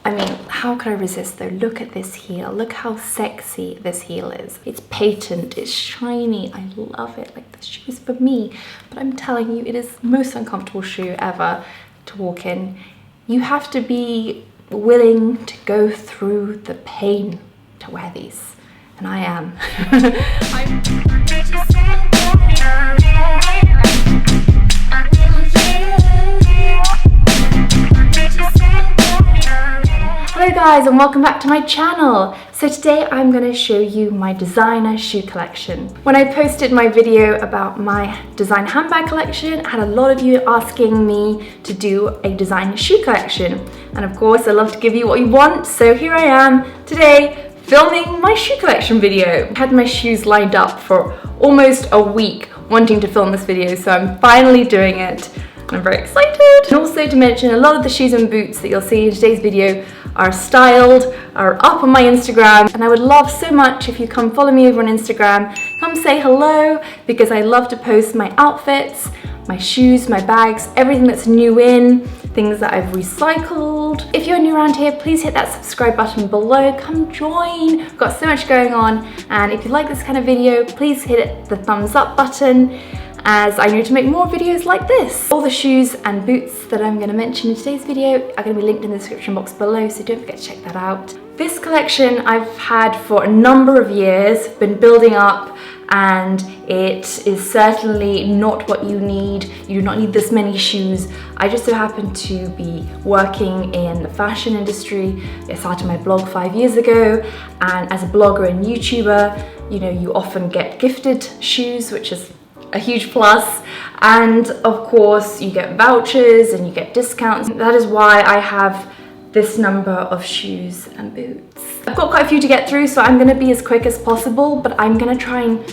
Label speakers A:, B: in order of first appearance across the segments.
A: I mean, how could I resist though? Look at this heel. Look how sexy this heel is. It's patent, it's shiny. I love it. Like, this shoe is for me. But I'm telling you, it is the most uncomfortable shoe ever to walk in. You have to be willing to go through the pain to wear these. And I am. Hello guys, and welcome back to my channel. So today I'm going to show you my designer shoe collection. When I posted my video about my design handbag collection, I had a lot of you asking me to do a designer shoe collection. And of course I love to give you what you want, so here I am today filming my shoe collection video. I had my shoes lined up for almost a week wanting to film this video, so I'm finally doing it. I'm very excited. And also to mention, a lot of the shoes and boots that you'll see in today's video are styled, are up on my Instagram, and I would love so much if you come follow me over on Instagram, come say hello, because I love to post my outfits, my shoes, my bags, everything that's new in, things that I've recycled. If you're new around here, please hit that subscribe button below, come join. We've got so much going on, and if you like this kind of video, please hit the thumbs up button, as I know to make more videos like this. All the shoes and boots that I'm going to mention in today's video are going to be linked in the description box below, so don't forget to check that out. This collection I've had for a number of years, been building up, and it is certainly not what you need. You do not need this many shoes. I just so happen to be working in the fashion industry. I started my blog 5 years ago, and as a blogger and YouTuber, you know, you often get gifted shoes, which is a huge plus, and of course you get vouchers and you get discounts. That is why I have this number of shoes and boots. I've got quite a few to get through, so I'm going to be as quick as possible, but I'm going to try and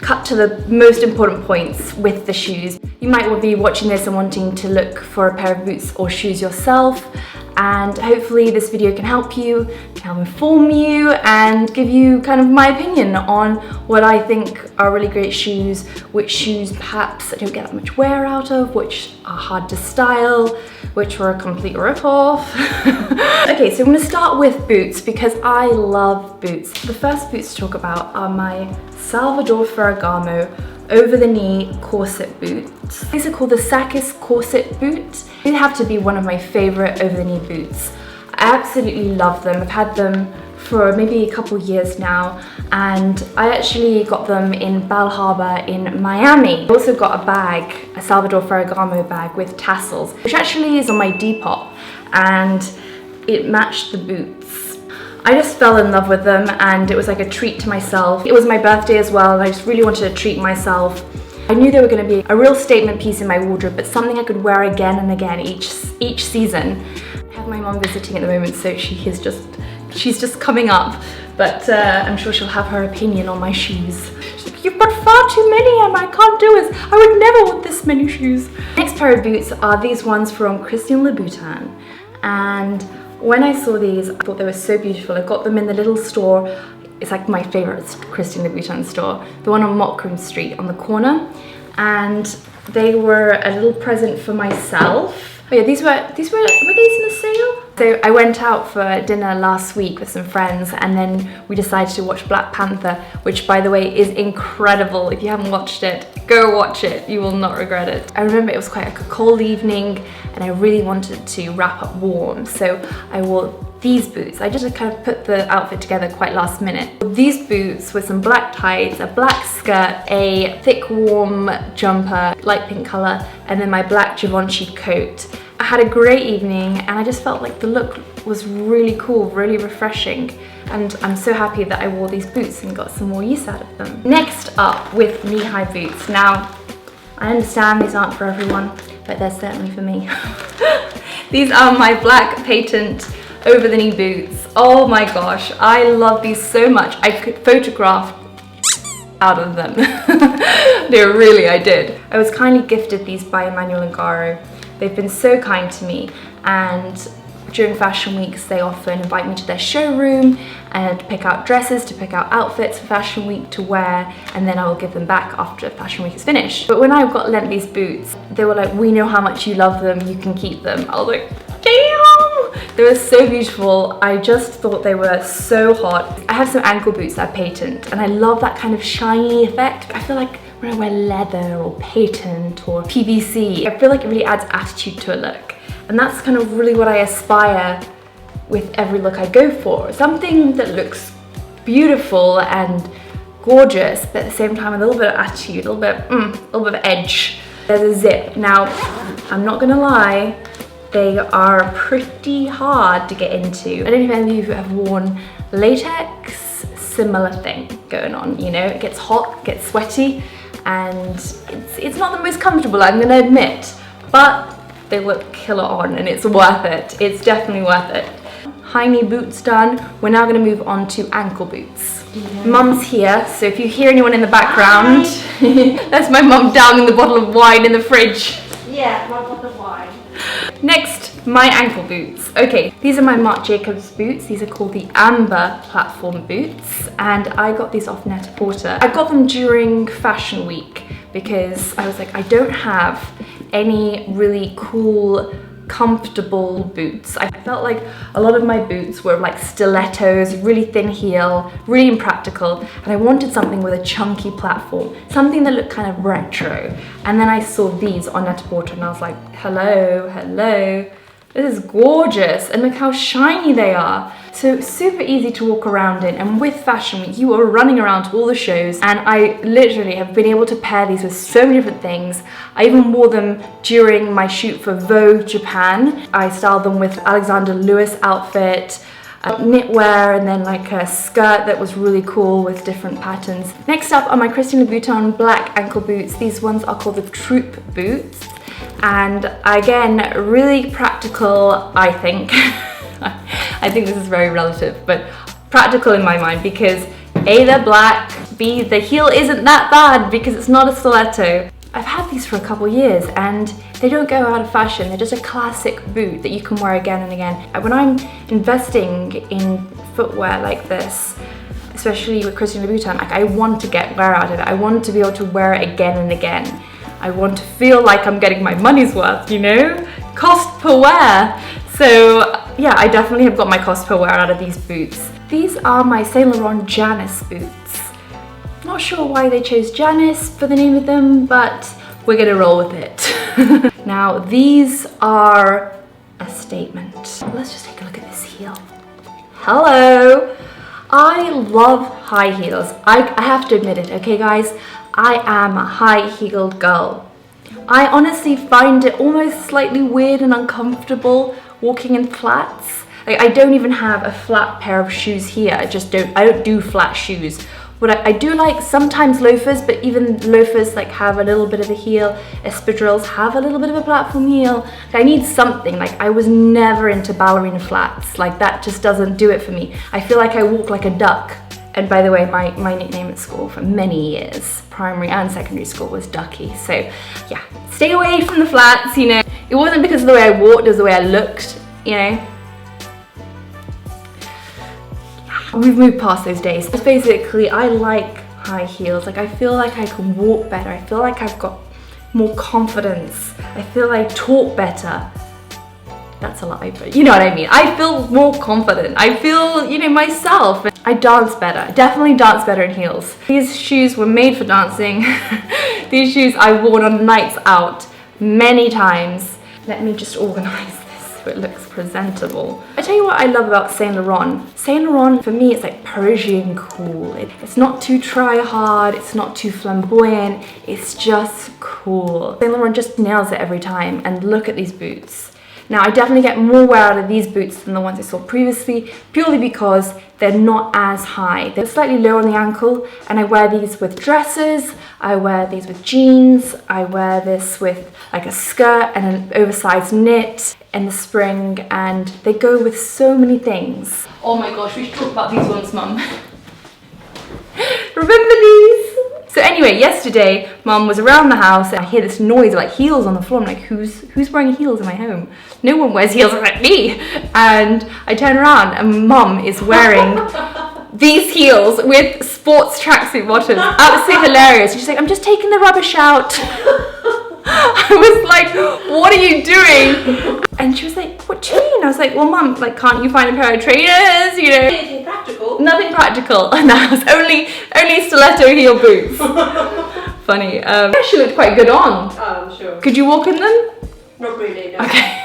A: cut to the most important points with the shoes. You might be watching this and wanting to look for a pair of boots or shoes yourself, and hopefully this video can help you, can help inform you, and give you kind of my opinion on what I think are really great shoes, which shoes perhaps I don't get that much wear out of, which are hard to style, which were a complete rip-off. Okay, so I'm going to start with boots because I love boots. The first boots to talk about are my Salvador Ferragamo over-the-knee corset boots. These are called the Sakis corset boot. They have to be one of my favorite over-the-knee boots. I absolutely love them. I've had them for maybe a couple years now, and I actually got them in Bal Harbour in Miami. I also got a bag, a Salvador Ferragamo bag with tassels, which actually is on my Depop, and it matched the boots. I just fell in love with them, and it was like a treat to myself. It was my birthday as well, and I just really wanted to treat myself. I knew they were going to be a real statement piece in my wardrobe, but something I could wear again and again each season. I have my mom visiting at the moment, so she's just coming up, but I'm sure she'll have her opinion on my shoes. She's like, "You've got far too many, Emma, I can't do it. I would never want this many shoes." Next pair of boots are these ones from Louboutin, and when I saw these, I thought they were so beautiful. I got them in the little store. It's like my favorite Louboutin store, the one on Mockroom Street on the corner, and they were a little present for myself. Oh yeah, were these in the sale? So I went out for dinner last week with some friends, and then we decided to watch Black Panther, which by the way is incredible. If you haven't watched it, go watch it, you will not regret it. I remember it was quite like a cold evening, and I really wanted to wrap up warm, so I wore these boots. I just kind of put the outfit together quite last minute. These boots with some black tights, a black skirt, a thick warm jumper, light pink color, and then my black Givenchy coat. I had a great evening, and I just felt like the look was really cool, really refreshing, and I'm so happy that I wore these boots and got some more use out of them. Next up, with knee-high boots. Now, I understand these aren't for everyone, but they're certainly for me. These are my black patent over-the-knee boots. Oh my gosh, I love these so much. I could photograph out of them. No, really, I did. I was kindly gifted these by Emmanuel and Garo. They've been so kind to me, and during fashion weeks they often invite me to their showroom and to pick out dresses, to pick out outfits for fashion week to wear, and then I will give them back after fashion week is finished. But when I got lent these boots, they were like, "We know how much you love them, you can keep them." I was like, damn! They were so beautiful. I just thought they were so hot. I have some ankle boots that are patent, and I love that kind of shiny effect. I feel like when I wear leather or patent or PVC, I feel like it really adds attitude to a look. And that's kind of really what I aspire with every look I go for. Something that looks beautiful and gorgeous, but at the same time a little bit of attitude, a little bit of edge. There's a zip. Now, I'm not gonna lie, they are pretty hard to get into. I don't know if any of you have worn latex, similar thing going on, you know, it gets hot, gets sweaty, and it's not the most comfortable, I'm gonna admit, but they look killer on and it's worth it. It's definitely worth it. High knee boots done. We're now gonna move on to ankle boots. Yeah. Mum's here, so if you hear anyone in the background, that's my mum downing the bottle of wine in the fridge.
B: Yeah, my bottle of wine.
A: Next, my ankle boots. Okay, these are my Marc Jacobs boots. These are called the Amber platform boots, and I got these off Net-a-Porter. I got them during Fashion Week because I was like, I don't have any really cool, comfortable boots. I felt like a lot of my boots were like stilettos, really thin heel, really impractical, and I wanted something with a chunky platform, something that looked kind of retro. And then I saw these on Net-a-Porter and I was like, hello, hello, this is gorgeous, and look how shiny they are. So super easy to walk around in, and with Fashion Week you are running around to all the shows, and I literally have been able to pair these with so many different things. I even wore them during my shoot for Vogue Japan. I styled them with Alexander Lewis outfit, knitwear, and then like a skirt that was really cool with different patterns. Next up are my Christian Louboutin black ankle boots. These ones are called the Troop boots, and again, really practical, I think. I think this is very relative, but practical in my mind because A, they're black, B, the heel isn't that bad because it's not a stiletto. I've had these for a couple years and they don't go out of fashion. They're just a classic boot that you can wear again and again. When I'm investing in footwear like this, especially with Christian Louboutin, like I want to get wear out of it. I want to be able to wear it again and again. I want to feel like I'm getting my money's worth, you know? Cost per wear. So yeah, I definitely have got my cost per wear out of these boots. These are my Saint Laurent Janice boots. Not sure why they chose Janice for the name of them, but we're gonna roll with it. Now, these are a statement. Let's just take a look at this heel. Hello! I love high heels. I have to admit it, okay guys? I am a high-heeled girl. I honestly find it almost slightly weird and uncomfortable walking in flats. Like, I don't even have a flat pair of shoes here. I don't do flat shoes. What I do like sometimes loafers, but even loafers like have a little bit of a heel. Espadrilles have a little bit of a platform heel. I need something. Like, I was never into ballerina flats. Like, that just doesn't do it for me. I feel like I walk like a duck. And by the way, my nickname at school for many years, primary and secondary school, was Ducky. So yeah, stay away from the flats, you know. It wasn't because of the way I walked, it was the way I looked, you know. We've moved past those days. It's basically, I like high heels. Like, I feel like I can walk better. I feel like I've got more confidence. I feel I talk better. That's a lie, but you know what I mean. I feel more confident. I feel, you know, myself. I dance better. Definitely dance better in heels. These shoes were made for dancing. These shoes I've worn on nights out many times. Let me just organize this so it looks presentable. I tell you what I love about Saint Laurent. Saint Laurent, for me, it's like Parisian cool. It's not too try hard. It's not too flamboyant. It's just cool. Saint Laurent just nails it every time. And look at these boots. Now, I definitely get more wear out of these boots than the ones I saw previously, purely because they're not as high. They're slightly lower on the ankle, and I wear these with dresses, I wear these with jeans, I wear this with like a skirt and an oversized knit in the spring, and they go with so many things. Oh my gosh, we should talk about these ones, Mum. Remember these? So anyway, yesterday, Mum was around the house and I hear this noise of like heels on the floor. I'm like, who's wearing heels in my home? No one wears heels like me. And I turn around and Mum is wearing these heels with sports tracksuit bottoms. Absolutely hilarious. She's like, I'm just taking the rubbish out. I was like, what are you doing? And she was like, what do you mean? I was like, well, Mum, like, can't you find a pair of trainers? You know,
B: Anything practical?
A: nothing practical. And that was only stiletto heel boots. Funny. They actually looked quite good on.
B: Oh, I'm sure.
A: Could you walk in them?
B: Not really, no.
A: Okay.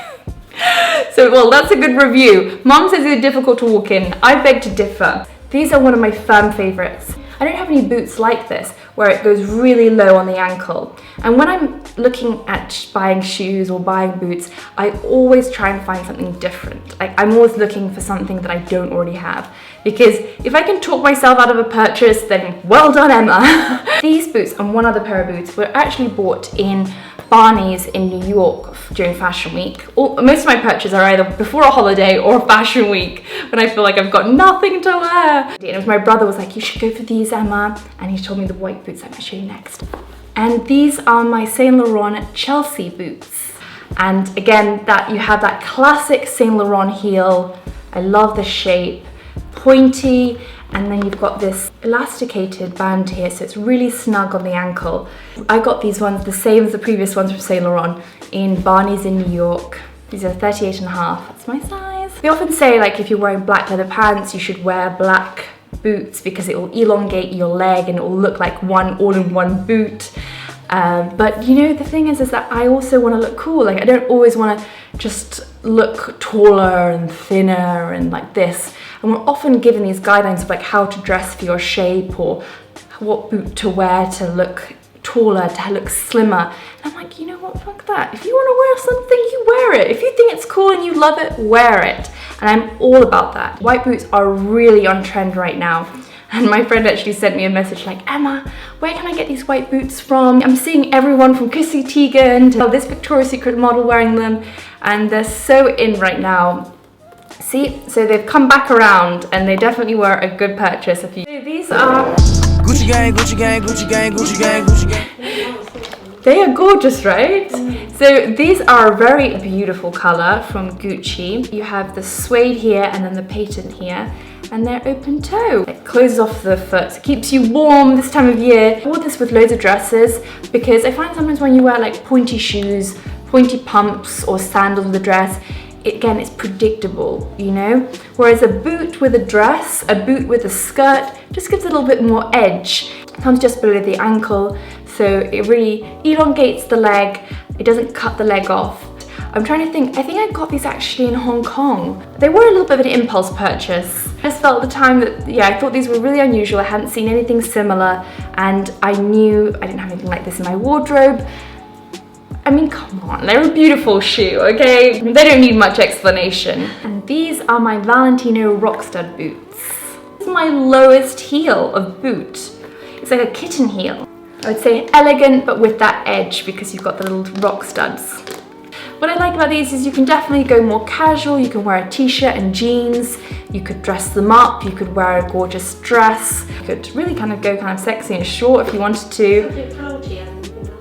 A: So, well, that's a good review. Mum says they're difficult to walk in. I beg to differ. These are one of my firm favourites. I don't have any boots like this where it goes really low on the ankle. And when I'm looking at buying shoes or buying boots, I always try and find something different. Like, I'm always looking for something that I don't already have. Because if I can talk myself out of a purchase, then well done, Emma. These boots and one other pair of boots were actually bought in Barney's in New York during Fashion Week. Most of my purchases are either before a holiday or Fashion Week when I feel like I've got nothing to wear. And it was my brother was like, you should go for these, Emma. And he told me the white boots I'm gonna show you next. And these are my Saint Laurent Chelsea boots. And again, that you have that classic Saint Laurent heel. I love the shape, pointy. And then you've got this elasticated band here, so it's really snug on the ankle. I got these ones the same as the previous ones from Saint Laurent in Barney's in New York. These are 38 and a half, that's my size. They often say, like, if you're wearing black leather pants, you should wear black boots because it will elongate your leg and it will look like one all-in-one boot. But you know, the thing is that I also want to look cool. Like, I don't always want to just look taller and thinner and like this. And we're often given these guidelines of like how to dress for your shape or what boot to wear to look taller, to look slimmer. And I'm like, you know what, fuck that. If you want to wear something, you wear it. If you think it's cool and you love it, wear it. And I'm all about that. White boots are really on trend right now. And my friend actually sent me a message like, Emma, where can I get these white boots from? I'm seeing everyone from Chrissy Teigen to this Victoria's Secret model wearing them. And they're so in right now. See, so they've come back around and they definitely were a good purchase. So these are
C: Gucci gang, Gucci gang, Gucci gang, Gucci gang, Gucci gang.
A: They are gorgeous, right? So these are a very beautiful color from Gucci. You have the suede here and then the patent here, and they're open toe. It closes off the foot, so it keeps you warm this time of year. I wore this with loads of dresses because I find sometimes when you wear like pointy shoes, pointy pumps or sandals with a dress, again, it's predictable, you know? Whereas a boot with a dress, a boot with a skirt, just gives a little bit more edge. It comes just below the ankle, so it really elongates the leg. It doesn't cut the leg off. I'm trying to think, I think I got these actually in Hong Kong. They were a little bit of an impulse purchase. I just felt at the time that, yeah, I thought these were really unusual. I hadn't seen anything similar, and I knew I didn't have anything like this in my wardrobe. I mean, come on, they're a beautiful shoe, okay? They don't need much explanation. And these are my Valentino Rock Stud boots. This is my lowest heel of boot. It's like a kitten heel. I would say elegant, but with that edge because you've got the little rock studs. What I like about these is you can definitely go more casual. You can wear a t-shirt and jeans. You could dress them up. You could wear a gorgeous dress. You could really kind of go kind of sexy and short if you wanted to.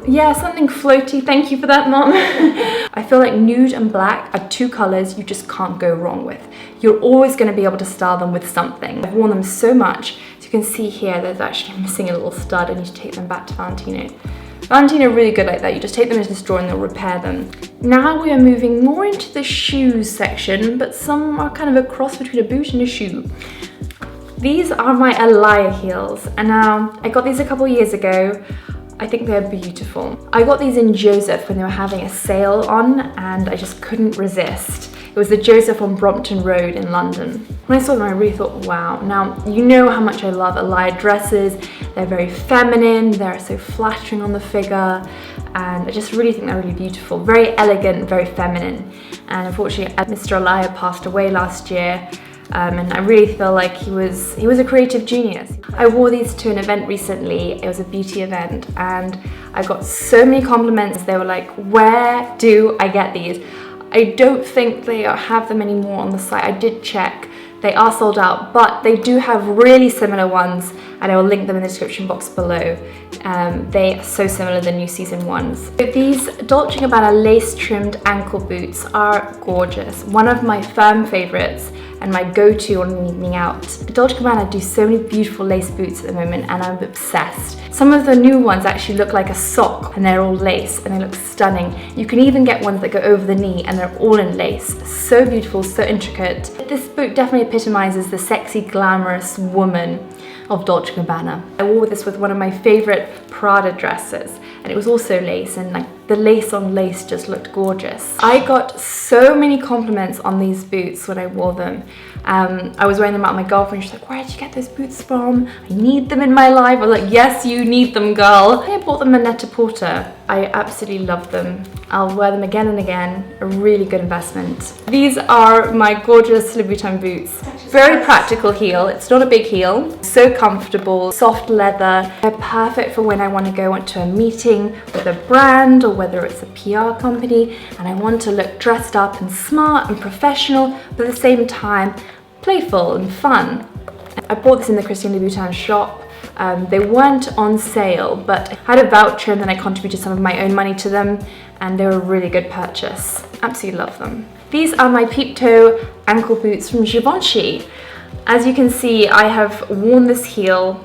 A: Yeah, something floaty. Thank you for that, Mom. I feel like nude and black are two colors you just can't go wrong with. You're always going to be able to style them with something. I've worn them so much. So you can see here, there's actually missing a little stud. I need to take them back to Valentino. Valentino are really good like that. You just take them into the store and they'll repair them. Now we are moving more into the shoes section, but some are kind of a cross between a boot and a shoe. These are my Elia heels, and now I got these a couple years ago. I think they're beautiful. I got these in Joseph when they were having a sale on, and I just couldn't resist. It was the Joseph on Brompton Road in London. When I saw them, I really thought, wow. Now, you know how much I love Elia dresses. They're very feminine, they're so flattering on the figure, and I just really think they're really beautiful. Very elegant, very feminine. And unfortunately, Mr. Elia passed away last year, and I really feel like he was a creative genius. I wore these to an event recently. It was a beauty event, and I got so many compliments. They were like, where do I get these? I don't think they have them anymore on the site. I did check. They are sold out, but they do have really similar ones and I will link them in the description box below. They are so similar to the new season ones. So these Dolce Gabbana lace trimmed ankle boots are gorgeous. One of my firm favorites and my go-to on an evening out. Dolce Gabbana do so many beautiful lace boots at the moment and I'm obsessed. Some of the new ones actually look like a sock and they're all lace and they look stunning. You can even get ones that go over the knee and they're all in lace. So beautiful, so intricate. This boot definitely epitomizes the sexy, glamorous woman of Dolce Gabbana. I wore this with one of my favorite Prada dresses and it was also lace, and like the lace on lace just looked gorgeous. I got so many compliments on these boots when I wore them. I was wearing them out with my girlfriend. She's like, where did you get those boots from? I need them in my life. I was like, yes, you need them, girl. I bought them at Net-a-Porter. I absolutely love them. I'll wear them again and again. A really good investment. These are my gorgeous Louboutin boots. Very practical heel. It's not a big heel. So comfortable, soft leather. They're perfect for when I want to go to a meeting with a brand or whether it's a PR company and I want to look dressed up and smart and professional, but at the same time, playful and fun. I bought this in the Christian Louboutin shop. They weren't on sale, but I had a voucher and then I contributed some of my own money to them and they were a really good purchase. Absolutely love them. These are my peep toe ankle boots from Givenchy. As you can see, I have worn this heel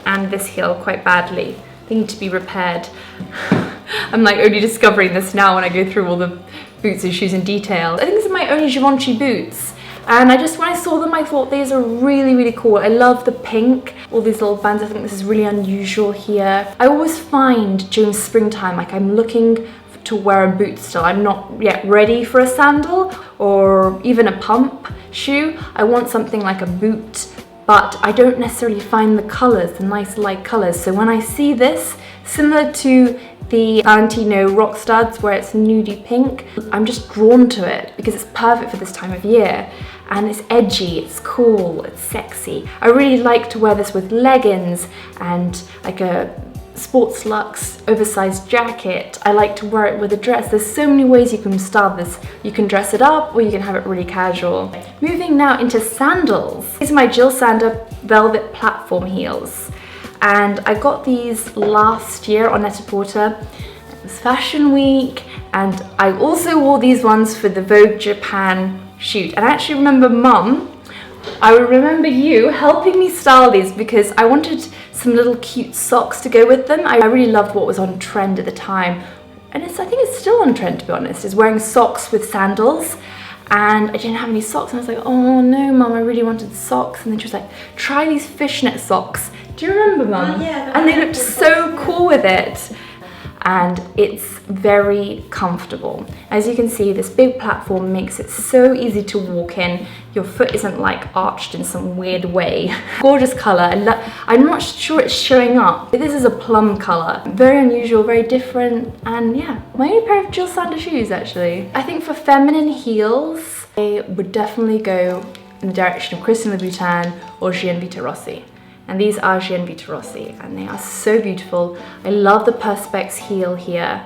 A: and this heel quite badly. They need to be repaired. I'm like only discovering this now when I go through all the boots and shoes in detail. I think these are my only Givenchy boots. And when I saw them, I thought these are really, really cool. I love the pink, all these little bands. I think this is really unusual here. I always find during springtime, like I'm looking to wear a boot still. I'm not yet ready for a sandal or even a pump shoe. I want something like a boot, but I don't necessarily find the colors, the nice light colors. So when I see this, similar to the Valentino Rock Studs where it's nudie pink, I'm just drawn to it because it's perfect for this time of year. And it's edgy, it's cool, it's sexy. I really like to wear this with leggings and like a sports luxe oversized jacket. I like to wear it with a dress. There's so many ways you can style this. You can dress it up or you can have it really casual. Moving now into sandals. These are my Jill Sander velvet platform heels. And I got these last year on Net-a-Porter. It was Fashion Week and I also wore these ones for the Vogue Japan shoot. And I actually remember Mum, I remember you helping me style these because I wanted some little cute socks to go with them. I really loved what was on trend at the time. And I think it's still on trend, to be honest, is wearing socks with sandals. And I didn't have any socks and I was like, oh no, Mum, I really wanted socks. And then she was like, try these fishnet socks. Do you remember, Mum?
B: Yeah.
A: And they looked so cool with it. And it's very comfortable. As you can see, this big platform makes it so easy to walk in. Your foot isn't like arched in some weird way. Gorgeous color. I'm not sure it's showing up. This is a plum color. Very unusual, very different. And yeah, my only pair of Jill Sander shoes actually. I think for feminine heels, I would definitely go in the direction of Christian Louboutin or Gian Vita Rossi. And these are Gian Vita Rossi and they are so beautiful. I love the Perspex heel here.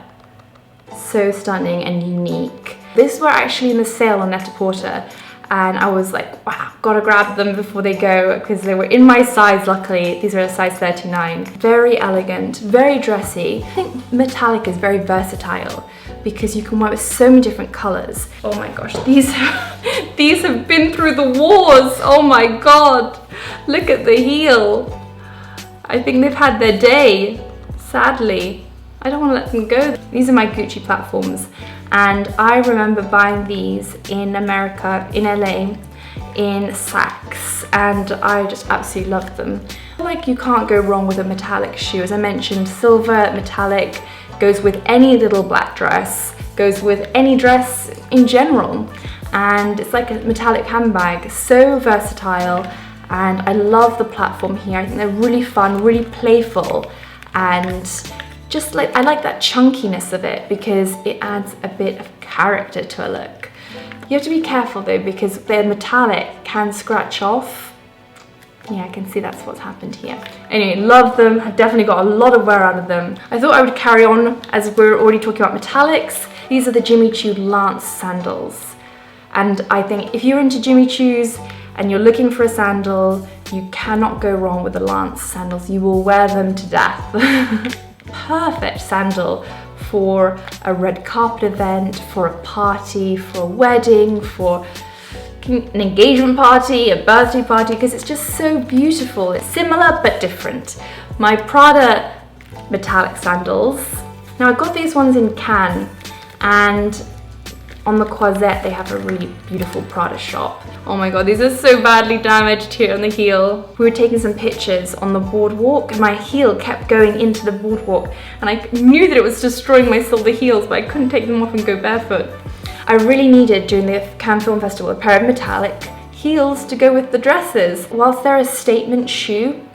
A: So stunning and unique. These were actually in the sale on Net-a-Porter and I was like, wow, gotta grab them before they go because they were in my size, luckily. These are a size 39. Very elegant, very dressy. I think metallic is very versatile because you can wear with so many different colors. Oh my gosh, these have been through the wars. Oh my God. Look at the heel. I think they've had their day, sadly. I don't want to let them go. These are my Gucci platforms. And I remember buying these in America, in LA, in Saks. And I just absolutely loved them. I feel like you can't go wrong with a metallic shoe. As I mentioned, silver, metallic, goes with any little black dress, goes with any dress in general. And it's like a metallic handbag, so versatile. And I love the platform here. I think they're really fun, really playful, and just like, I like that chunkiness of it because it adds a bit of character to a look. You have to be careful though because they're metallic, can scratch off. Yeah, I can see that's what's happened here. Anyway, love them. I've definitely got a lot of wear out of them. I thought I would carry on as we're already talking about metallics. These are the Jimmy Choo Lance sandals. And I think if you're into Jimmy Choo's and you're looking for a sandal, You cannot go wrong with the Lance sandals. You will wear them to death. Perfect sandal for a red carpet event, for a party, for a wedding, for an engagement party, a birthday party, because it's just so beautiful. It's similar but different. My Prada metallic sandals. Now I got these ones in Cannes, and on the Croisette they have a really beautiful Prada shop. Oh my god, these are so badly damaged here on the heel. We were taking some pictures on the boardwalk and my heel kept going into the boardwalk, and I knew that it was destroying my silver heels, but I couldn't take them off and go barefoot. I really needed, during the Cannes Film Festival, a pair of metallic heels to go with the dresses. Whilst they're a statement shoe,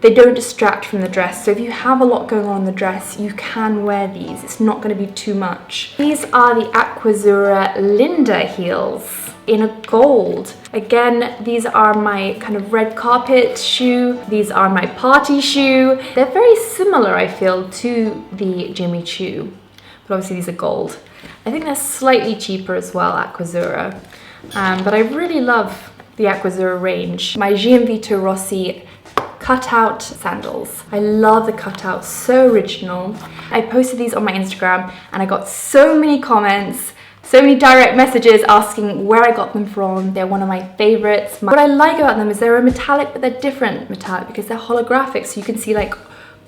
A: they don't distract from the dress. So if you have a lot going on in the dress, you can wear these. It's not going to be too much. These are the Aquazzura Linda heels in a gold. Again, these are my kind of red carpet shoe. These are my party shoe. They're very similar, I feel, to the Jimmy Choo, but obviously these are gold. I think they're slightly cheaper as well, Aquazzura. But I really love the Aquazzura range. My Gianvito Rossi cutout sandals. I love the cutout, so original. I posted these on my Instagram and I got so many comments, so many direct messages asking where I got them from. They're one of my favorites. What I like about them is they're a metallic, but they're different metallic because they're holographic, so you can see like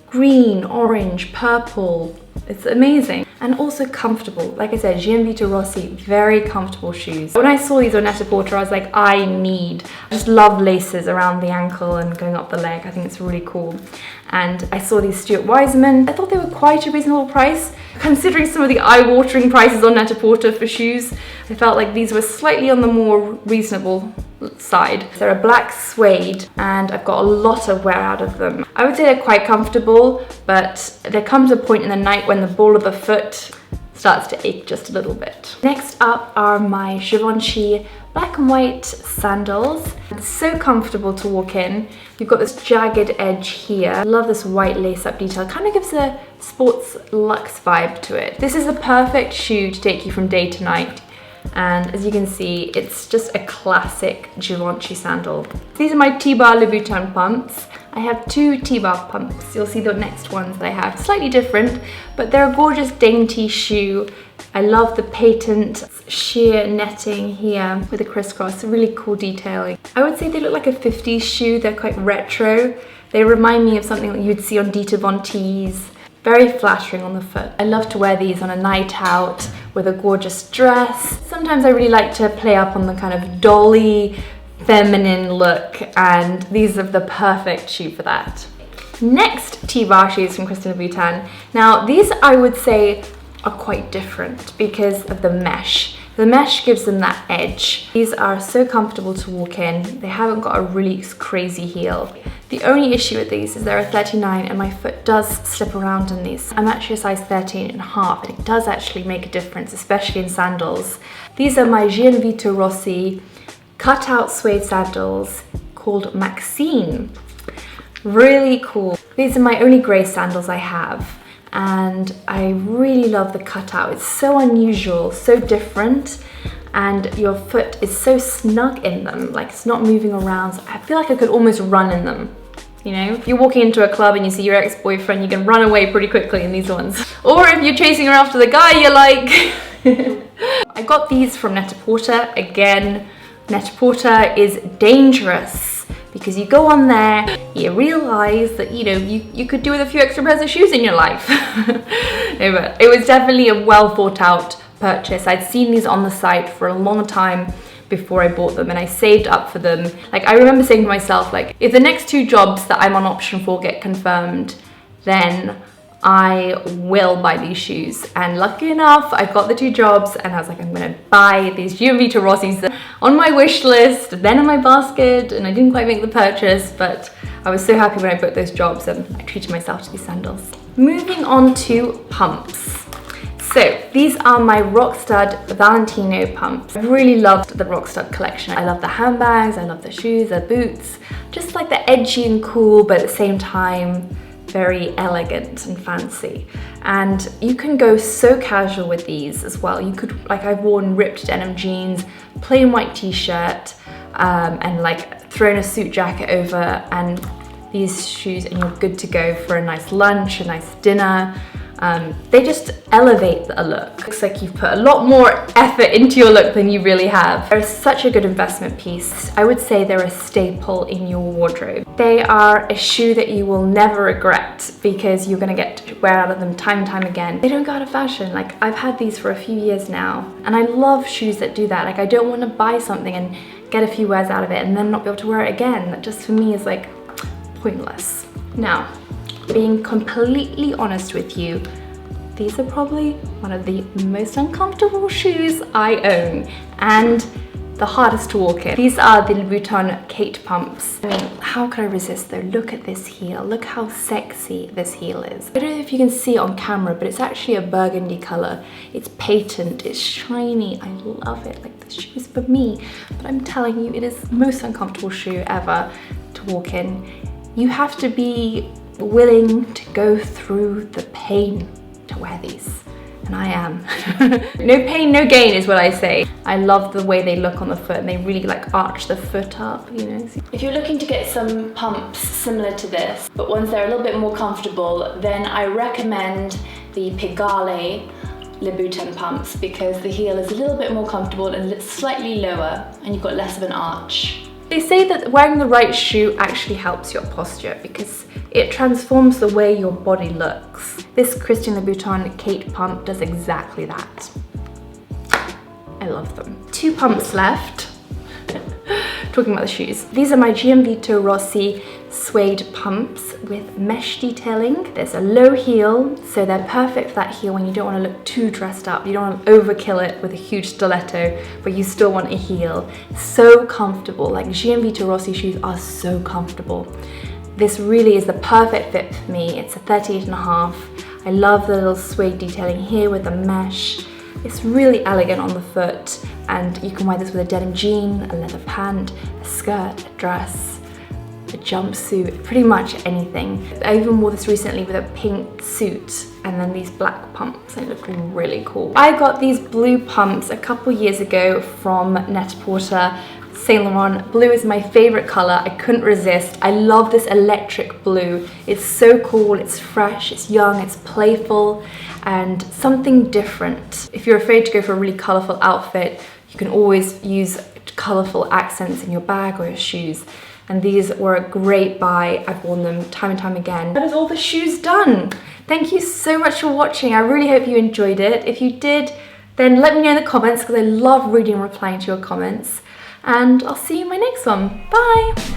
A: green, orange, purple. It's amazing. And also comfortable. Like I said, Gianvito Rossi, very comfortable shoes. When I saw these on Net-a-Porter, I was like, I just love laces around the ankle and going up the leg. I think it's really cool. And I saw these Stuart Weitzman. I thought they were quite a reasonable price. Considering some of the eye-watering prices on Net-a-Porter for shoes, I felt like these were slightly on the more reasonable side. They're a black suede and I've got a lot of wear out of them. I would say they're quite comfortable, but there comes a point in the night when the ball of the foot starts to ache just a little bit. Next up are my Givenchy black and white sandals. It's so comfortable to walk in. You've got this jagged edge here. I love this white lace-up detail. It kind of gives a sports luxe vibe to it. This is the perfect shoe to take you from day to night. And as you can see, it's just a classic Givenchy sandal. These are my T-bar Louboutin pumps. I have two T-bar pumps. You'll see the next ones that I have. Slightly different, but they're a gorgeous dainty shoe. I love the patent sheer netting here with the crisscross, really cool detailing. I would say they look like a 50s shoe. They're quite retro. They remind me of something that you'd see on Dita Von Teese. Very flattering on the foot. I love to wear these on a night out with a gorgeous dress. Sometimes I really like to play up on the kind of dolly, feminine look, and these are the perfect shoe for that. Next T-bar shoes from Christian Louboutin. Now these I would say are quite different because of the mesh. The mesh gives them that edge. These are so comfortable to walk in. They haven't got a really crazy heel. The only issue with these is they're a 39 and my foot does slip around in these. I'm actually a size 13.5 and it does actually make a difference, especially in sandals. These are my Gianvito Rossi cutout suede sandals called Maxine. Really cool. These are my only grey sandals I have. And I really love the cutout. It's so unusual, so different, and your foot is so snug in them, like it's not moving around. So I feel like I could almost run in them. You know, if you're walking into a club and you see your ex-boyfriend, you can run away pretty quickly in these ones. Or if you're chasing after the guy you like. I got these from Net-a-Porter. Again, Net-a-Porter is dangerous. Because you go on there, you realize that, you know, you could do with a few extra pairs of shoes in your life. No, but it was definitely a well thought out purchase. I'd seen these on the site for a long time before I bought them and I saved up for them. Like, I remember saying to myself, like, if the next two jobs that I'm on option for get confirmed, then I will buy these shoes. And lucky enough, I got the two jobs and I was like, I'm gonna buy these Gianvito Rossis on my wish list, then in my basket, and I didn't quite make the purchase, but I was so happy when I booked those jobs and I treated myself to these sandals. Moving on to pumps. So these are my Rock Stud Valentino pumps. I really loved the Rock Stud collection. I love the handbags, I love the shoes, the boots, just like the edgy and cool, but at the same time, very elegant and fancy. And you can go so casual with these as well. You could, like, I've worn ripped denim jeans, plain white t-shirt, and like thrown a suit jacket over and these shoes, and you're good to go for a nice lunch, a nice dinner. They just elevate a look. Looks like you've put a lot more effort into your look than you really have. They're such a good investment piece. I would say they're a staple in your wardrobe. They are a shoe that you will never regret because you're gonna get wear out of them time and time again. They don't go out of fashion. Like, I've had these for a few years now, and I love shoes that do that. Like, I don't want to buy something and get a few wears out of it and then not be able to wear it again. That just for me is like pointless. Now, being completely honest with you, these are probably one of the most uncomfortable shoes I own and the hardest to walk in. These are the Louboutin Kate pumps. I mean, how could I resist though? Look at this heel. Look how sexy this heel is. I don't know if you can see it on camera, but it's actually a burgundy color. It's patent, it's shiny. I love it. Like, this shoe is for me. But I'm telling you, it is the most uncomfortable shoe ever to walk in. You have to be willing to go through the pain to wear these, and I am. No pain, no gain is what I say. I love the way they look on the foot, and they really like arch the foot up, you know. If you're looking to get some pumps similar to this, but ones that are a little bit more comfortable, then I recommend the Pigalle Louboutin pumps because the heel is a little bit more comfortable and it's slightly lower, and you've got less of an arch. They say that wearing the right shoe actually helps your posture because it transforms the way your body looks. This Christian Louboutin Kate pump does exactly that. I love them. 2 pumps left. Talking about the shoes. These are my Gianvito Rossi suede pumps with mesh detailing. There's a low heel, so they're perfect for that heel when you don't want to look too dressed up. You don't want to overkill it with a huge stiletto, but you still want a heel. So comfortable. Like, Gianvito Rossi shoes are so comfortable. This really is the perfect fit for me. It's a 38.5. I love the little suede detailing here with the mesh. It's really elegant on the foot, and you can wear this with a denim jean, a leather pant, a skirt, a dress, a jumpsuit, pretty much anything. I even wore this recently with a pink suit and then these black pumps. They look really cool. I got these blue pumps a couple years ago from Net-a-Porter. Saint Laurent. Blue is my favorite color. I couldn't resist. I love this electric blue. It's so cool, it's fresh, it's young, it's playful, and something different. If you're afraid to go for a really colorful outfit, you can always use colorful accents in your bag or your shoes. And these were a great buy. I've worn them time and time again. That is all the shoes done. Thank you so much for watching. I really hope you enjoyed it. If you did, then let me know in the comments because I love reading and replying to your comments. And I'll see you in my next one. Bye!